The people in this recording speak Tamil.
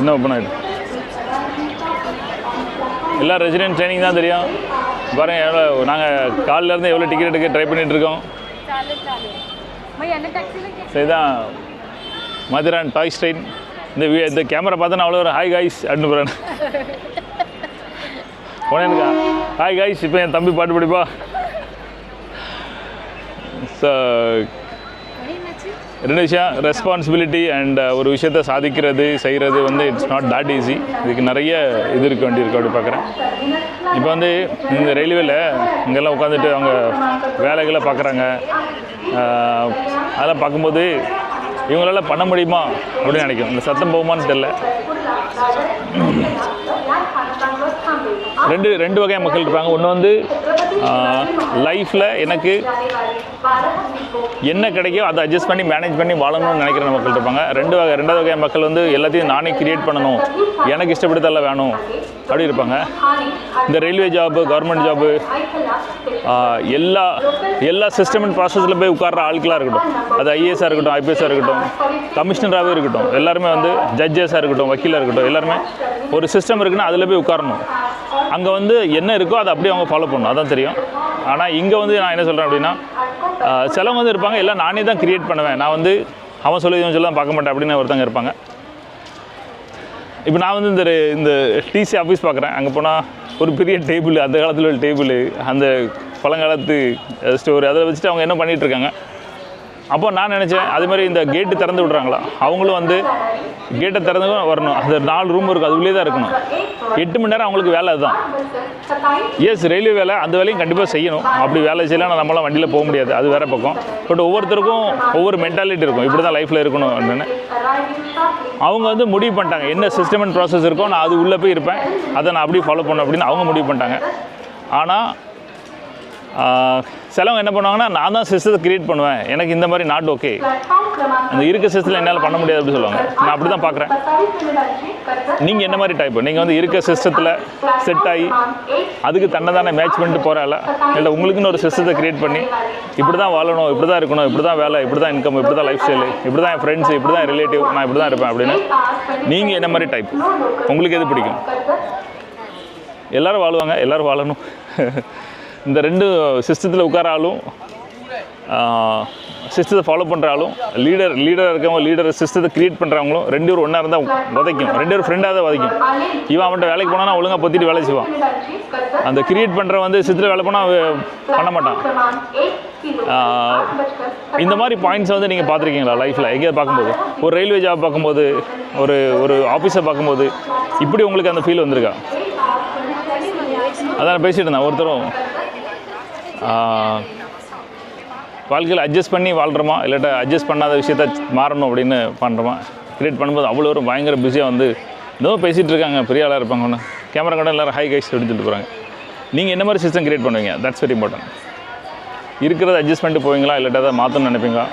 இன்னும் ஓப்பன் ஆகிடும். எல்லாம் ரெசிடென்ட் ட்ரைனிங் தான் தெரியும். பாருங்கள் எவ்வளோ நாங்கள் காலிலேருந்து எவ்வளோ டிக்கெட் எடுக்க ட்ரை பண்ணிகிட்ருக்கோம். சரிதான் மதுரான் டாய் ஸ்ட்ரெயின். இந்த கேமரா பார்த்தா அவ்வளோ ஒரு ஹாய் காய்ஸ் அப்படின்னு போகிறேன். உடனே ஹாய் காய்ஸ் இப்போ என் தம்பி பாட்டு படிப்பா. ஸோ ரெண்டு விஷயம், ரெஸ்பான்சிபிலிட்டி அண்ட் ஒரு விஷயத்தை சாதிக்கிறது செய்கிறது வந்து இட்ஸ் நாட் தட் ஈஸி. இதுக்கு நிறைய இது இருக்க வேண்டியிருக்கு அப்படி பார்க்குறேன். இப்போ வந்து இந்த ரயில்வேல இங்கெல்லாம் உட்காந்துட்டு அவங்க வேலைகளை பார்க்குறாங்க. அதெல்லாம் பார்க்கும்போது இவங்களால பண்ண முடியுமா அப்படின்னு நினைக்கும். இந்த சத்தம் போகுமான்னு தெரில. ரெண்டு வகையான மக்கள் இருப்பாங்க. ஒன்று வந்து லைஃப்பில் எனக்கு என்ன கிடைக்கோ அதை அட்ஜஸ்ட் பண்ணி மேனேஜ் பண்ணி வாழணும்னு நினைக்கிற மக்கள் இருப்பாங்க. ரெண்டாவது வகையான மக்கள் வந்து எல்லாத்தையும் நானே கிரியேட் பண்ணணும், எனக்கு இஷ்டப்பட்டதெல்லாம் வேணும் அப்படி இருப்பாங்க. இந்த ரயில்வே ஜாபு, கவர்மெண்ட் ஜாபு, எல்லா சிஸ்டம் அண்ட் ப்ராசஸில் போய் உட்கார்ற ஆட்களாக இருக்கட்டும், அது ஐஏஎஸ்ஸாக இருக்கட்டும், ஐபிஎஸ்ஸாக இருக்கட்டும், கமிஷனராகவே இருக்கட்டும், எல்லாருமே வந்து ஜட்ஜஸாக இருக்கட்டும், வக்கீலாக இருக்கட்டும், எல்லாருமே ஒரு சிஸ்டம் இருக்குன்னா அதில் போய் உட்காரணும். அங்கே வந்து என்ன இருக்கோ அதை அப்படியே அவங்க ஃபாலோ பண்ணணும், அதான் தெரியும். ஆனால் இங்கே வந்து நான் என்ன சொல்கிறேன் அப்படின்னா, சிலவங்க வந்து இருப்பாங்க எல்லாம் நானே தான் கிரியேட் பண்ணுவேன், நான் வந்து அவன் சொல்லி இவன் சொல்லலாம் பார்க்க மாட்டேன் அப்படின்னு ஒருத்தங்க இருப்பாங்க. இப்போ நான் வந்து இந்த டிசி ஆஃபீஸ் பார்க்குறேன். அங்கே போனால் ஒரு பெரிய டேபிள், அந்த காலத்தில் உள்ள டேபிள், அந்த பழங்காலத்து ஸ்டோர், அதை வச்சுட்டு அவங்க என்ன பண்ணிகிட்ருக்காங்க. அப்போ நான் நினச்சேன் அதே மாதிரி இந்த கேட்டு திறந்து விட்றாங்களா, அவங்களும் வந்து கேட்டை திறந்து வரணும். அந்த 4 ரூம் இருக்கும், அது உள்ளே தான் இருக்கணும். 8 மணி நேரம் அவங்களுக்கு வேலை அதுதான். எஸ், ரயில்வே வேலை, அந்த வேலையும் கண்டிப்பாக செய்யணும். அப்படி வேலை செய்யலாம் நம்மளாம் வண்டியில் போக முடியாது, அது வேறு பக்கம். பட் ஒவ்வொருத்தருக்கும் ஒவ்வொரு மென்டாலிட்டி இருக்கும், இப்படி தான் லைஃப்பில் இருக்கணும் அப்படின்னு. அவங்க வந்து முடிவு பண்ணிட்டாங்க என்ன சிஸ்டம் அண்ட் ப்ராசஸ் இருக்கோ நான் அது உள்ளே போய் இருப்பேன், அதை நான் அப்படியே ஃபாலோ பண்ணணும் அப்படின்னு அவங்க முடிவு பண்ணிட்டாங்க. ஆனால் சிலவங்க என்ன பண்ணுவாங்கன்னா, நான் தான் சிஸ்டத்தை க்ரியேட் பண்ணுவேன், எனக்கு இந்த மாதிரி நாட் ஓகே, அந்த இருக்க சிஸ்டத்தில் என்னால் பண்ண முடியாது அப்படின்னு சொல்லுவாங்க. நான் அப்படி தான் பார்க்குறேன். நீங்கள் என்ன மாதிரி டைப்பு? நீங்கள் வந்து இருக்க சிஸ்டத்தில் செட் ஆகி அதுக்கு தன்னை மேட்ச் பண்ணிட்டு போகிறால, இல்லை உங்களுக்குன்னு ஒரு சிஸ்டத்தை க்ரியேட் பண்ணி இப்படி தான் வாழணும், இப்படி தான் இருக்கணும், இப்படி தான் வேலை, இப்படி தான் இன்கம், இப்படி தான் லைஃப் ஸ்டைலு, இப்படி தான் என் ஃப்ரெண்ட்ஸு, இப்படி தான் ரிலேட்டிவ், நான் இப்படி தான் இருப்பேன் அப்படின்னு நீங்கள் என்ன மாதிரி டைப்? உங்களுக்கு எது பிடிக்கும்? எல்லோரும் வாழுவாங்க, எல்லோரும் வாழணும். இந்த 2 சிஸ்டத்தில் உட்கார ஆளும், சிஸ்டத்தை ஃபாலோ பண்ணுற ஆளும், லீடராக இருக்கவங்க, லீடர் சிஸ்டத்தை க்ரியேட் பண்ணுறவங்களும் 2 பேரும் ஒன்றா இருந்தால் உதைக்கும். 2 பேரும் ஃப்ரெண்டாக தான் உதைக்கும். இவன் அவன்கிட்ட வேலைக்கு போனான்னா ஒழுங்காக பொத்திட்டு வேலை செய்வான். அந்த கிரியேட் பண்ணுற வந்து சிஸ்டத்தில் வேலை போனால் பண்ண மாட்டான். இந்த மாதிரி பாயிண்ட்ஸை வந்து நீங்கள் பார்த்துருக்கீங்களா லைஃப்பில் எங்கேயாவது பார்க்கும்போது? ஒரு ரயில்வே ஜாப் பார்க்கும்போது, ஒரு ஆஃபீஸை பார்க்கும்போது இப்படி உங்களுக்கு அந்த ஃபீல் வந்திருக்கா? அதான் பேசிகிட்டு இருந்தேன். ஒருத்தரும் வாழ்க்கையில் அட்ஜஸ்ட் பண்ணி வாழ்கிறோமா, இல்லாட்டா அட்ஜஸ்ட் பண்ணாத விஷயத்த மாறணும் அப்படின்னு பண்ணுறோமா, க்ரியேட் பண்ணும்போது அவ்வளோ ஒரு பயங்கர பிஸியாக வந்து இன்னும் பேசிகிட்டு இருக்காங்க, பெரிய ஆளாக இருப்பாங்க. ஒன்று கேமரா கூட எல்லோரும் ஹை கைஸ் எடுத்துகிட்டு போகிறாங்க. நீங்கள் என்ன மாதிரி சிஸ்டம் க்ரியேட் பண்ணுவீங்க? That's very important. இருக்கிறத அட்ஜஸ்ட் பண்ணிட்டு போவீங்களா, இல்லாட்டா அதை மாற்றணும்னு நினைப்பீங்களா?